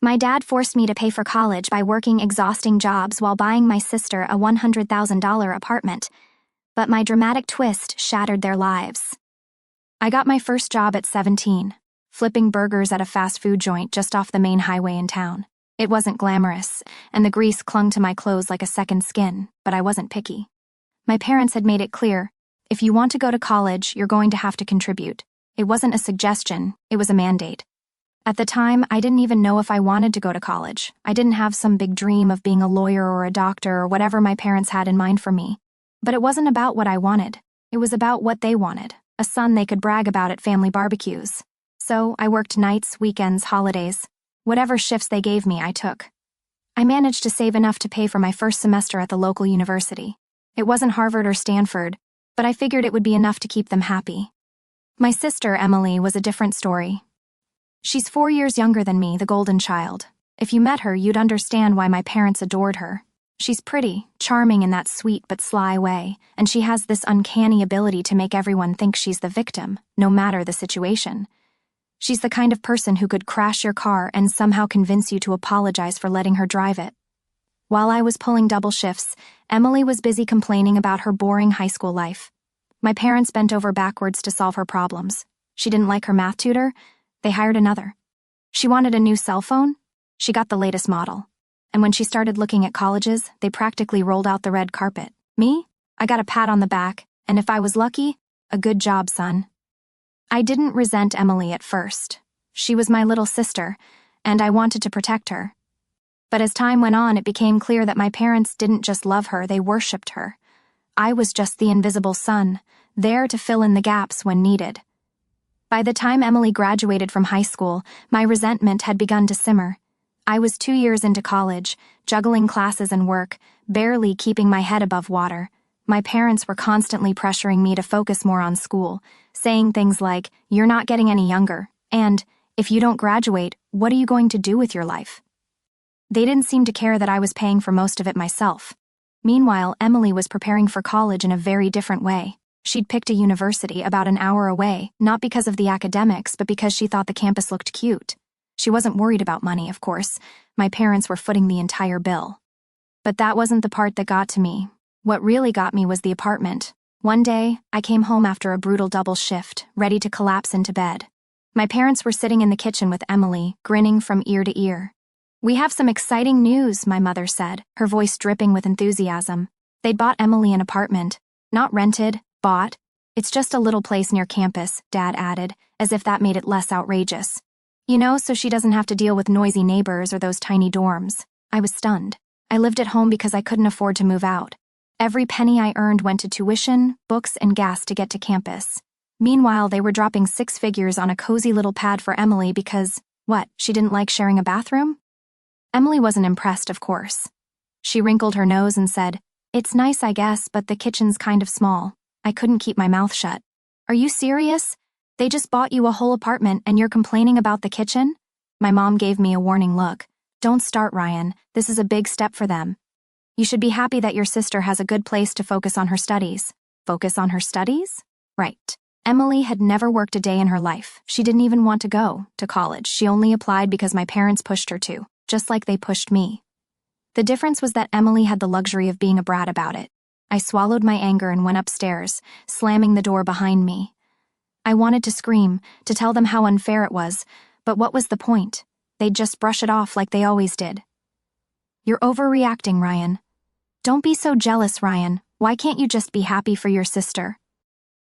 My dad forced me to pay for college by working exhausting jobs while buying my sister a $100,000 apartment, but my dramatic twist shattered their lives. I got my first job at 17, flipping burgers at a fast food joint just off the main highway in town. It wasn't glamorous, and the grease clung to my clothes like a second skin, but I wasn't picky. My parents had made it clear, if you want to go to college, you're going to have to contribute. It wasn't a suggestion, it was a mandate. At the time, I didn't even know if I wanted to go to college. I didn't have some big dream of being a lawyer or a doctor or whatever my parents had in mind for me. But it wasn't about what I wanted. It was about what they wanted, a son they could brag about at family barbecues. So I worked nights, weekends, holidays. Whatever shifts they gave me, I took. I managed to save enough to pay for my first semester at the local university. It wasn't Harvard or Stanford, but I figured it would be enough to keep them happy. My sister, Emily, was a different story. She's 4 years younger than me, the golden child. If you met her, you'd understand why my parents adored her. She's pretty, charming in that sweet but sly way, and she has this uncanny ability to make everyone think she's the victim, no matter the situation. She's the kind of person who could crash your car and somehow convince you to apologize for letting her drive it. While I was pulling double shifts, Emily was busy complaining about her boring high school life. My parents bent over backwards to solve her problems. She didn't like her math tutor. They hired another. She wanted a new cell phone. She got the latest model. And when she started looking at colleges, they practically rolled out the red carpet. Me? I got a pat on the back, and if I was lucky, a good job, son. I didn't resent Emily at first. She was my little sister, and I wanted to protect her. But as time went on, it became clear that my parents didn't just love her, they worshipped her. I was just the invisible son, there to fill in the gaps when needed. By the time Emily graduated from high school, my resentment had begun to simmer. I was 2 years into college, juggling classes and work, barely keeping my head above water. My parents were constantly pressuring me to focus more on school, saying things like, "You're not getting any younger," and, "If you don't graduate, what are you going to do with your life?" They didn't seem to care that I was paying for most of it myself. Meanwhile, Emily was preparing for college in a very different way. She'd picked a university about an hour away, not because of the academics, but because she thought the campus looked cute. She wasn't worried about money, of course. My parents were footing the entire bill. But that wasn't the part that got to me. What really got me was the apartment. One day, I came home after a brutal double shift, ready to collapse into bed. My parents were sitting in the kitchen with Emily, grinning from ear to ear. "We have some exciting news," my mother said, her voice dripping with enthusiasm. They'd bought Emily an apartment. Not rented, bought. "It's just a little place near campus," Dad added, as if that made it less outrageous. "You know, so she doesn't have to deal with noisy neighbors or those tiny dorms." I was stunned. I lived at home because I couldn't afford to move out. Every penny I earned went to tuition, books, and gas to get to campus. Meanwhile, they were dropping 6 figures on a cozy little pad for Emily because, what, she didn't like sharing a bathroom? Emily wasn't impressed, of course. She wrinkled her nose and said, "It's nice, I guess, but the kitchen's kind of small." I couldn't keep my mouth shut. "Are you serious? They just bought you a whole apartment and you're complaining about the kitchen?" My mom gave me a warning look. "Don't start, Ryan. This is a big step for them. You should be happy that your sister has a good place to focus on her studies." Focus on her studies? Right. Emily had never worked a day in her life. She didn't even want to go to college. She only applied because my parents pushed her to, just like they pushed me. The difference was that Emily had the luxury of being a brat about it. I swallowed my anger and went upstairs, slamming the door behind me. I wanted to scream, to tell them how unfair it was, but what was the point? They'd just brush it off like they always did. "You're overreacting, Ryan." "Don't be so jealous, Ryan. Why can't you just be happy for your sister?"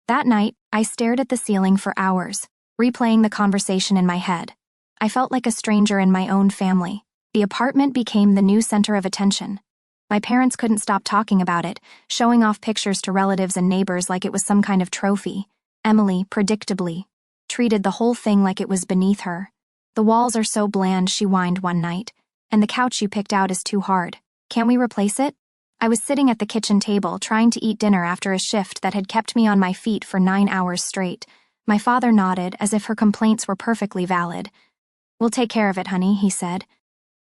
That night, I stared at the ceiling for hours, replaying the conversation in my head. I felt like a stranger in my own family. The apartment became the new center of attention. My parents couldn't stop talking about it, showing off pictures to relatives and neighbors like it was some kind of trophy. Emily, predictably, treated the whole thing like it was beneath her. "The walls are so bland," she whined one night, "and the couch you picked out is too hard. Can't we replace it?" I was sitting at the kitchen table trying to eat dinner after a shift that had kept me on my feet for 9 hours straight. My father nodded as if her complaints were perfectly valid. "We'll take care of it, honey," he said.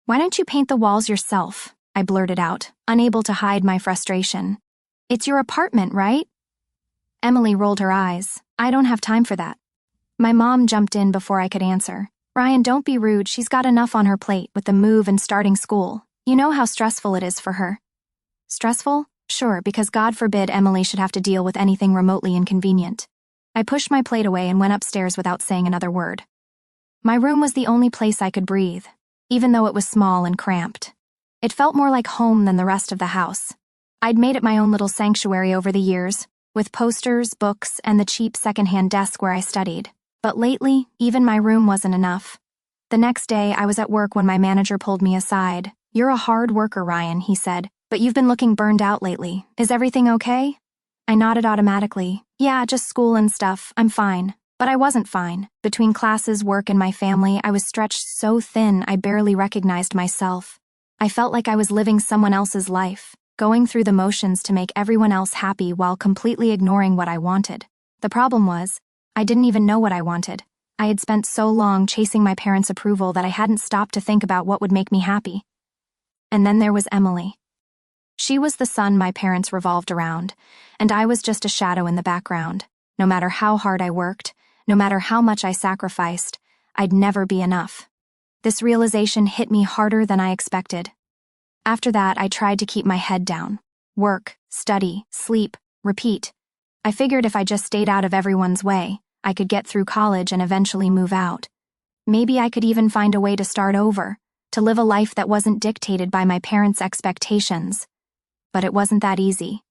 "Why don't you paint the walls yourself?" I blurted out, unable to hide my frustration. "It's your apartment, right?" Emily rolled her eyes. "I don't have time for that." My mom jumped in before I could answer. Ryan, don't be rude. She's got enough on her plate with the move and starting school. You know how stressful it is for her. Stressful? Sure, because God forbid Emily should have to deal with anything remotely inconvenient. I pushed my plate away and went upstairs without saying another word. My room was the only place I could breathe, even though it was small and cramped. It felt more like home than the rest of the house. I'd made it my own little sanctuary over the years, with posters, books, and the cheap secondhand desk where I studied. But lately, even my room wasn't enough. The next day, I was at work when my manager pulled me aside. "You're a hard worker, Ryan," he said, "but you've been looking burned out lately. Is everything okay?" I nodded automatically. "Yeah, just school and stuff. I'm fine." But I wasn't fine. Between classes, work, and my family, I was stretched so thin I barely recognized myself. I felt like I was living someone else's life, going through the motions to make everyone else happy while completely ignoring what I wanted. The problem was, I didn't even know what I wanted. I had spent so long chasing my parents' approval that I hadn't stopped to think about what would make me happy. And then there was Emily. She was the sun my parents revolved around, and I was just a shadow in the background. No matter how hard I worked, no matter how much I sacrificed, I'd never be enough. This realization hit me harder than I expected. After that, I tried to keep my head down. Work, study, sleep, repeat. I figured if I just stayed out of everyone's way, I could get through college and eventually move out. Maybe I could even find a way to start over, to live a life that wasn't dictated by my parents' expectations. But it wasn't that easy.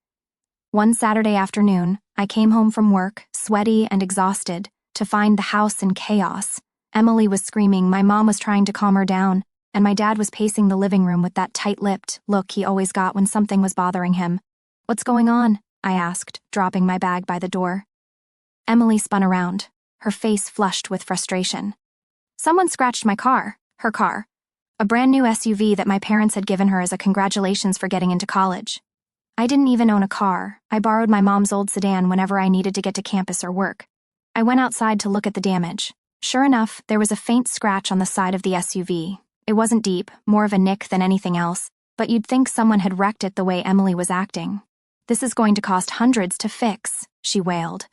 One Saturday afternoon, I came home from work, sweaty and exhausted, to find the house in chaos. Emily was screaming, my mom was trying to calm her down, and my dad was pacing the living room with that tight-lipped look he always got when something was bothering him. "What's going on?" I asked, dropping my bag by the door. Emily spun around, her face flushed with frustration. "Someone scratched my car," her car, a brand new SUV that my parents had given her as a congratulations for getting into college. I didn't even own a car. I borrowed my mom's old sedan whenever I needed to get to campus or work. I went outside to look at the damage. Sure enough, there was a faint scratch on the side of the SUV. It wasn't deep, more of a nick than anything else, but you'd think someone had wrecked it the way Emily was acting. "This is going to cost hundreds to fix," she wailed.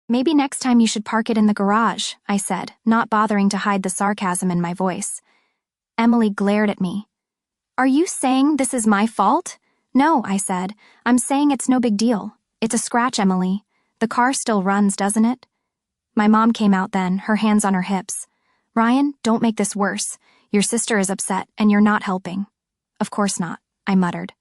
"Maybe next time you should park it in the garage," I said, not bothering to hide the sarcasm in my voice. Emily glared at me. "Are you saying this is my fault?" "No," I said. "I'm saying it's no big deal. It's a scratch, Emily. The car still runs, doesn't it?" My mom came out then, her hands on her hips. "Ryan, don't make this worse. Your sister is upset, and you're not helping." "Of course not," I muttered.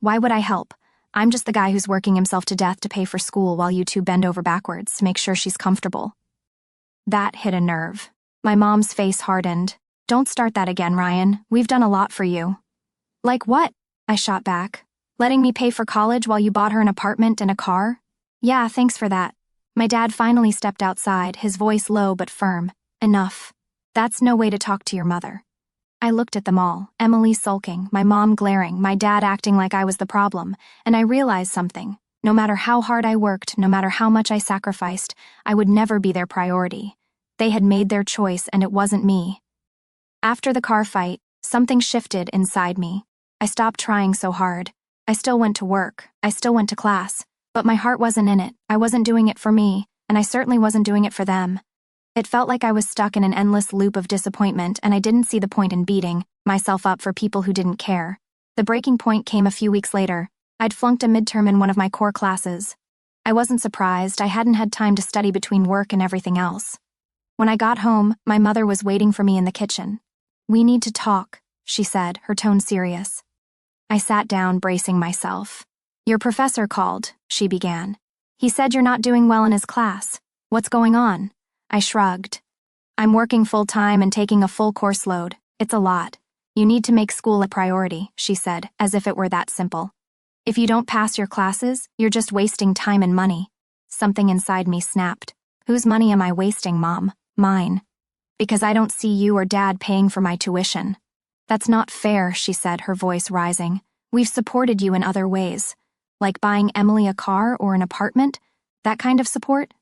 "Why would I help? I'm just the guy who's working himself to death to pay for school while you two bend over backwards to make sure she's comfortable." That hit a nerve. My mom's face hardened. "Don't start that again, Ryan. We've done a lot for you." "Like what?" I shot back. "Letting me pay for college while you bought her an apartment and a car?" "Yeah, thanks for that." My dad finally stepped outside, his voice low but firm. "Enough. That's no way to talk to your mother." I looked at them all, Emily sulking, my mom glaring, my dad acting like I was the problem, and I realized something. No matter how hard I worked, no matter how much I sacrificed, I would never be their priority. They had made their choice, and it wasn't me. After the car fight, something shifted inside me. I stopped trying so hard. I still went to work. I still went to class. But my heart wasn't in it. I wasn't doing it for me, and I certainly wasn't doing it for them. It felt like I was stuck in an endless loop of disappointment, and I didn't see the point in beating myself up for people who didn't care. The breaking point came a few weeks later. I'd flunked a midterm in one of my core classes. I wasn't surprised. I hadn't had time to study between work and everything else. When I got home, my mother was waiting for me in the kitchen. "We need to talk," she said, her tone serious. I sat down, bracing myself. "Your professor called," she began. "He said you're not doing well in his class. What's going on?" I shrugged. "I'm working full-time and taking a full course load. It's a lot. You need to make school a priority," she said, as if it were that simple. "If you don't pass your classes, you're just wasting time and money." Something inside me snapped. "Whose money am I wasting, Mom?" "Mine. Because I don't see you or Dad paying for my tuition." "That's not fair," she said, her voice rising. "We've supported you in other ways. Like buying Emily a car or an apartment? That kind of support?"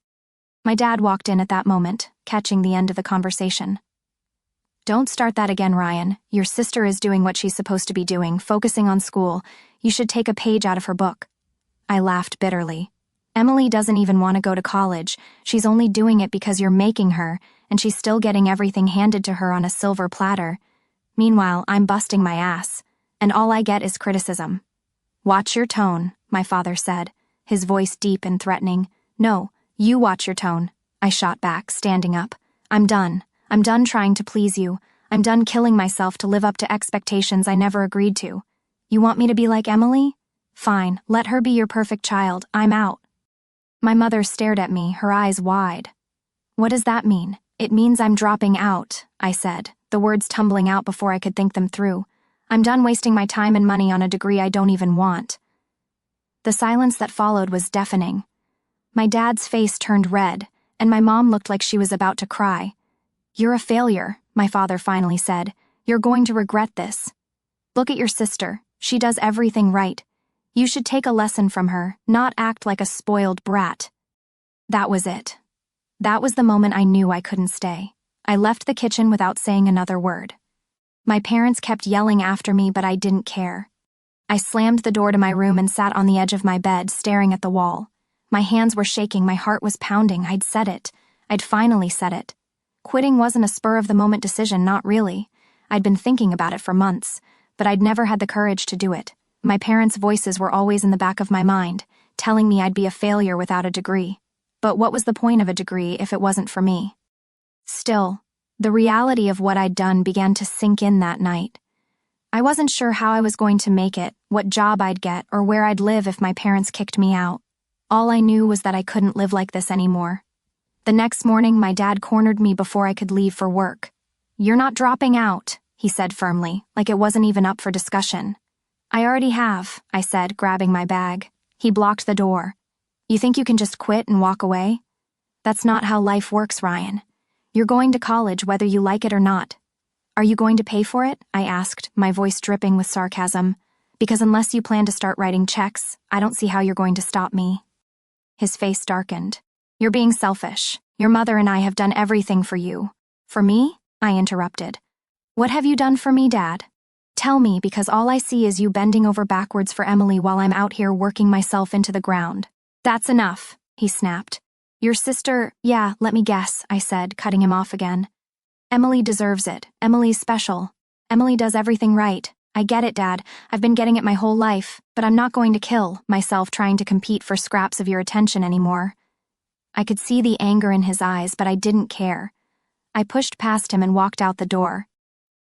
My dad walked in at that moment, catching the end of the conversation. "Don't start that again, Ryan. Your sister is doing what she's supposed to be doing, focusing on school. You should take a page out of her book." I laughed bitterly. "Emily doesn't even want to go to college. She's only doing it because you're making her, and she's still getting everything handed to her on a silver platter. Meanwhile, I'm busting my ass, and all I get is criticism. "Watch your tone," my father said, his voice deep and threatening. "No, you watch your tone," I shot back, standing up. I'm done. I'm done trying to please you. I'm done killing myself to live up to expectations I never agreed to. You want me to be like Emily? Fine, let her be your perfect child. I'm out. My mother stared at me, her eyes wide. "What does that mean?" "It means I'm dropping out," I said, the words tumbling out before I could think them through. "I'm done wasting my time and money on a degree I don't even want." The silence that followed was deafening. My dad's face turned red, and my mom looked like she was about to cry. "You're a failure," my father finally said. "You're going to regret this. Look at your sister. She does everything right. You should take a lesson from her, not act like a spoiled brat." That was it. That was the moment I knew I couldn't stay. I left the kitchen without saying another word. My parents kept yelling after me, but I didn't care. I slammed the door to my room and sat on the edge of my bed, staring at the wall. My hands were shaking, my heart was pounding. I'd said it. I'd finally said it. Quitting wasn't a spur-of-the-moment decision, not really. I'd been thinking about it for months, but I'd never had the courage to do it. My parents' voices were always in the back of my mind, telling me I'd be a failure without a degree. But what was the point of a degree if it wasn't for me? Still, the reality of what I'd done began to sink in that night. I wasn't sure how I was going to make it, what job I'd get, or where I'd live if my parents kicked me out. All I knew was that I couldn't live like this anymore. The next morning, my dad cornered me before I could leave for work. "You're not dropping out," he said firmly, like it wasn't even up for discussion. "I already have," I said, grabbing my bag. He blocked the door. "You think you can just quit and walk away? That's not how life works, Ryan. You're going to college whether you like it or not." "Are you going to pay for it?" I asked, my voice dripping with sarcasm. "Because unless you plan to start writing checks, I don't see how you're going to stop me." His face darkened. "You're being selfish. Your mother and I have done everything for you." "For me?" I interrupted. "What have you done for me, Dad? Tell me, because all I see is you bending over backwards for Emily while I'm out here working myself into the ground." "That's enough," he snapped. "Your sister—" "Yeah, let me guess," I said, cutting him off again. "Emily deserves it. Emily's special. Emily does everything right. I get it, Dad. I've been getting it my whole life, but I'm not going to kill myself trying to compete for scraps of your attention anymore." I could see the anger in his eyes, but I didn't care. I pushed past him and walked out the door.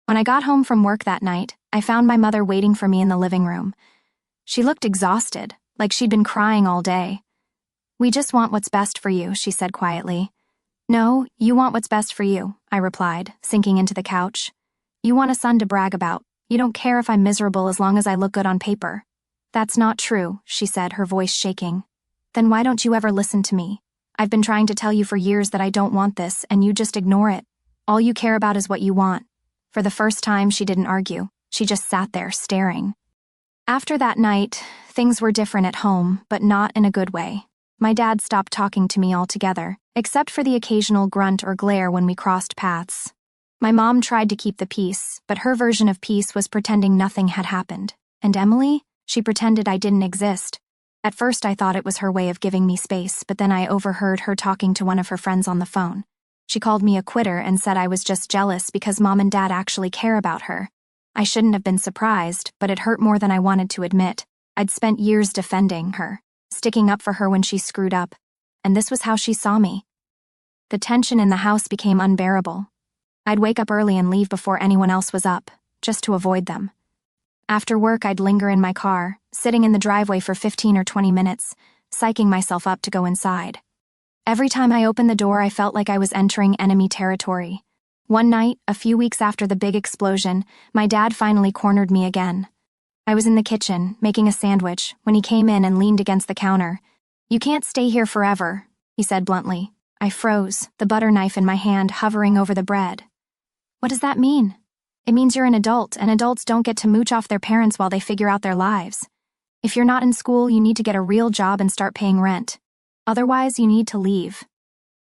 When I got home from work that night, I found my mother waiting for me in the living room. She looked exhausted, like she'd been crying all day. "We just want what's best for you," she said quietly. "No, you want what's best for you," I replied, sinking into the couch. "You want a son to brag about. You don't care if I'm miserable as long as I look good on paper." "That's not true," she said, her voice shaking. "Then why don't you ever listen to me? I've been trying to tell you for years that I don't want this, and you just ignore it. All you care about is what you want." For the first time, she didn't argue. She just sat there, staring. After that night, things were different at home, but not in a good way. My dad stopped talking to me altogether, except for the occasional grunt or glare when we crossed paths. My mom tried to keep the peace, but her version of peace was pretending nothing had happened. And Emily? She pretended I didn't exist. At first I thought it was her way of giving me space, but then I overheard her talking to one of her friends on the phone. She called me a quitter and said I was just jealous because Mom and Dad actually care about her. I shouldn't have been surprised, but it hurt more than I wanted to admit. I'd spent years defending her, sticking up for her when she screwed up, and this was how she saw me. The tension in the house became unbearable. I'd wake up early and leave before anyone else was up, just to avoid them. After work, I'd linger in my car, sitting in the driveway for 15 or 20 minutes, psyching myself up to go inside. Every time I opened the door, I felt like I was entering enemy territory. One night, a few weeks after the big explosion, my dad finally cornered me again. I was in the kitchen, making a sandwich, when he came in and leaned against the counter. "You can't stay here forever," he said bluntly. I froze, the butter knife in my hand hovering over the bread. "What does that mean?" "It means you're an adult, and adults don't get to mooch off their parents while they figure out their lives. If you're not in school, you need to get a real job and start paying rent. Otherwise, you need to leave."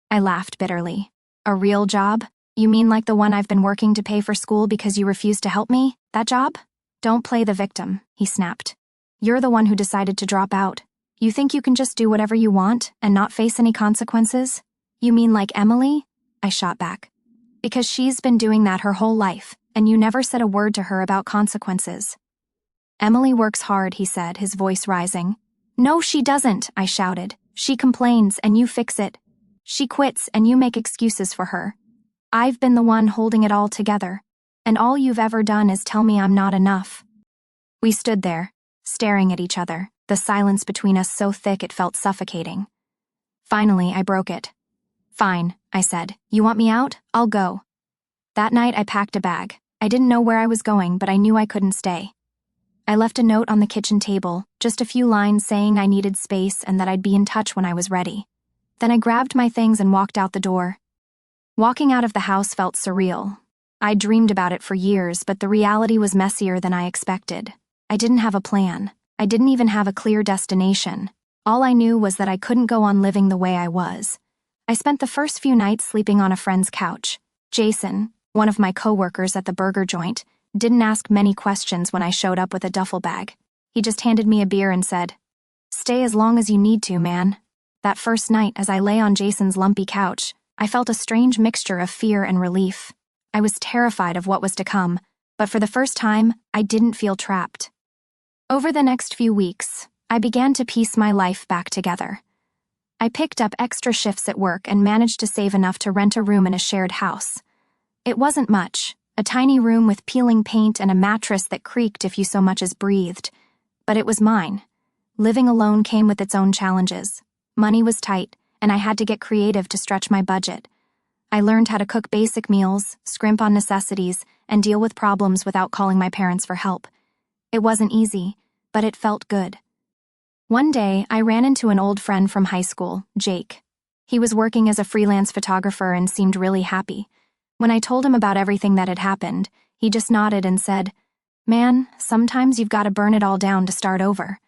I laughed bitterly. "A real job? You mean like the one I've been working to pay for school because you refused to help me? That job?" "Don't play the victim," he snapped. "You're the one who decided to drop out. You think you can just do whatever you want and not face any consequences? You mean like Emily?" I shot back. Because she's been doing that her whole life, and you never said a word to her about consequences. Emily works hard, he said, his voice rising. No, she doesn't, I shouted. She complains, and you fix it. She quits, and you make excuses for her. I've been the one holding it all together, and all you've ever done is tell me I'm not enough. We stood there, staring at each other, the silence between us so thick it felt suffocating. Finally, I broke it. Fine, I said. You want me out? I'll go. That night, I packed a bag. I didn't know where I was going, but I knew I couldn't stay. I left a note on the kitchen table, just a few lines saying I needed space and that I'd be in touch when I was ready. Then I grabbed my things and walked out the door. Walking out of the house felt surreal. I'd dreamed about it for years, but the reality was messier than I expected. I didn't have a plan. I didn't even have a clear destination. All I knew was that I couldn't go on living the way I was. I spent the first few nights sleeping on a friend's couch. Jason, one of my coworkers at the burger joint, didn't ask many questions when I showed up with a duffel bag. He just handed me a beer and said, "Stay as long as you need to, man." That first night, as I lay on Jason's lumpy couch, I felt a strange mixture of fear and relief. I was terrified of what was to come, but for the first time, I didn't feel trapped. Over the next few weeks, I began to piece my life back together. I picked up extra shifts at work and managed to save enough to rent a room in a shared house. It wasn't much, a tiny room with peeling paint and a mattress that creaked if you so much as breathed. But it was mine. Living alone came with its own challenges. Money was tight, and I had to get creative to stretch my budget. I learned how to cook basic meals, scrimp on necessities, and deal with problems without calling my parents for help. It wasn't easy, but it felt good. One day, I ran into an old friend from high school, Jake. He was working as a freelance photographer and seemed really happy. When I told him about everything that had happened, he just nodded and said, "Man, sometimes you've got to burn it all down to start over."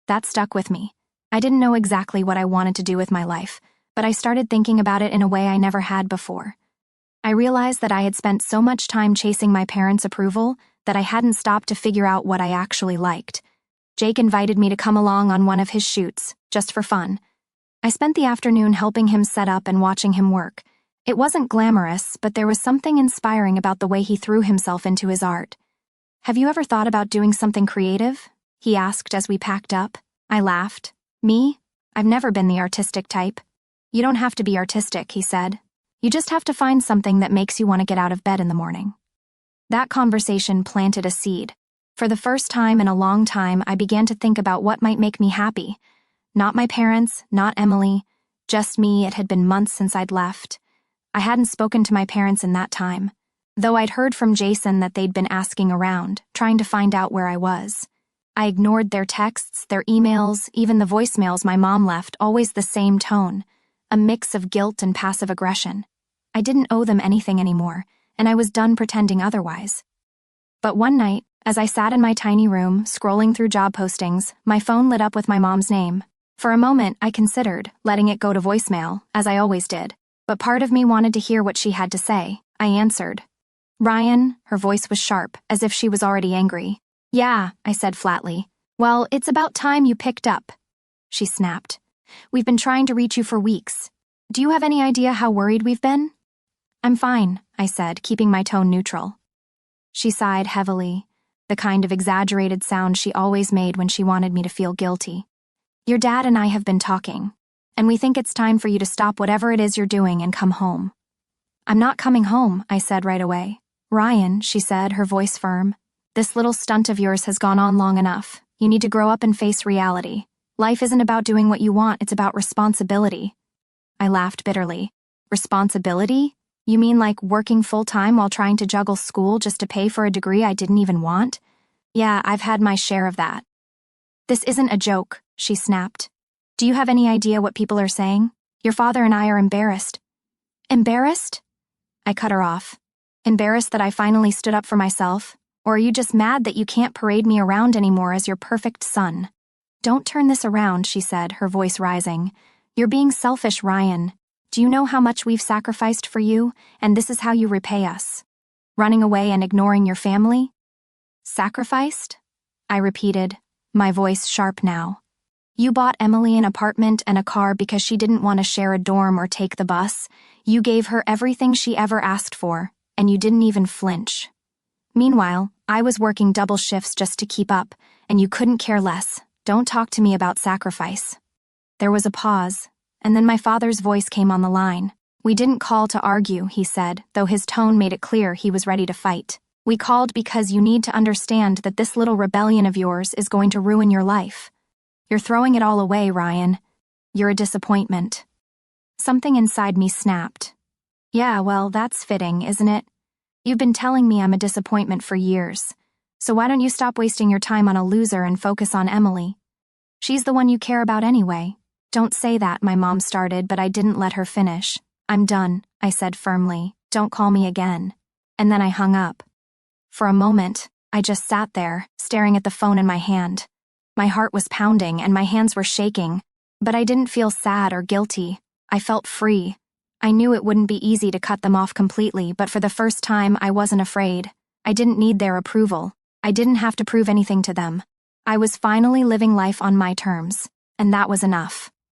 That stuck with me. I didn't know exactly what I wanted to do with my life, but I started thinking about it in a way I never had before. I realized that I had spent so much time chasing my parents' approval that I hadn't stopped to figure out what I actually liked. Jake invited me to come along on one of his shoots, just for fun. I spent the afternoon helping him set up and watching him work. It wasn't glamorous, but there was something inspiring about the way he threw himself into his art. "Have you ever thought about doing something creative?" he asked as we packed up. I laughed. "Me? I've never been the artistic type." "You don't have to be artistic," he said. "You just have to find something that makes you want to get out of bed in the morning." That conversation planted a seed. For the first time in a long time, I began to think about what might make me happy. Not my parents, not Emily, just me. It had been months since I'd left. I hadn't spoken to my parents in that time, though I'd heard from Jason that they'd been asking around, trying to find out where I was. I ignored their texts, their emails, even the voicemails my mom left, always the same tone, a mix of guilt and passive aggression. I didn't owe them anything anymore, and I was done pretending otherwise. But one night, as I sat in my tiny room, scrolling through job postings, my phone lit up with my mom's name. For a moment, I considered letting it go to voicemail, as I always did, but part of me wanted to hear what she had to say. I answered. "Ryan," her voice was sharp, as if she was already angry. "Yeah," I said flatly. "Well, it's about time you picked up." She snapped. "We've been trying to reach you for weeks. Do you have any idea how worried we've been?" "I'm fine," I said, keeping my tone neutral. She sighed heavily, the kind of exaggerated sound she always made when she wanted me to feel guilty. "Your dad and I have been talking, and we think it's time for you to stop whatever it is you're doing and come home." "I'm not coming home," I said right away. "Ryan," she said, her voice firm, "this little stunt of yours has gone on long enough. You need to grow up and face reality. Life isn't about doing what you want, it's about responsibility." I laughed bitterly. "Responsibility? You mean like working full-time while trying to juggle school just to pay for a degree I didn't even want? Yeah, I've had my share of that." "This isn't a joke," she snapped. "Do you have any idea what people are saying? Your father and I are embarrassed." "Embarrassed?" I cut her off. "Embarrassed that I finally stood up for myself? Or are you just mad that you can't parade me around anymore as your perfect son?" "Don't turn this around," she said, her voice rising. "You're being selfish, Ryan. Do you know how much we've sacrificed for you, and this is how you repay us? Running away and ignoring your family?" "Sacrificed?" I repeated, my voice sharp now. You bought Emily an apartment and a car because she didn't want to share a dorm or take the bus. You gave her everything she ever asked for, and you didn't even flinch. Meanwhile, I was working double shifts just to keep up, and you couldn't care less. Don't talk to me about sacrifice. There was a pause, and then my father's voice came on the line. We didn't call to argue, he said, though his tone made it clear he was ready to fight. We called because you need to understand that this little rebellion of yours is going to ruin your life. You're throwing it all away, Ryan. You're a disappointment. Something inside me snapped. Yeah, well, that's fitting, isn't it? You've been telling me I'm a disappointment for years. So why don't you stop wasting your time on a loser and focus on Emily? She's the one you care about anyway. Don't say that, my mom started, but I didn't let her finish. I'm done, I said firmly. Don't call me again. And then I hung up. For a moment, I just sat there, staring at the phone in my hand. My heart was pounding and my hands were shaking, but I didn't feel sad or guilty. I felt free. I knew it wouldn't be easy to cut them off completely, but for the first time, I wasn't afraid. I didn't need their approval. I didn't have to prove anything to them. I was finally living life on my terms, and that was enough.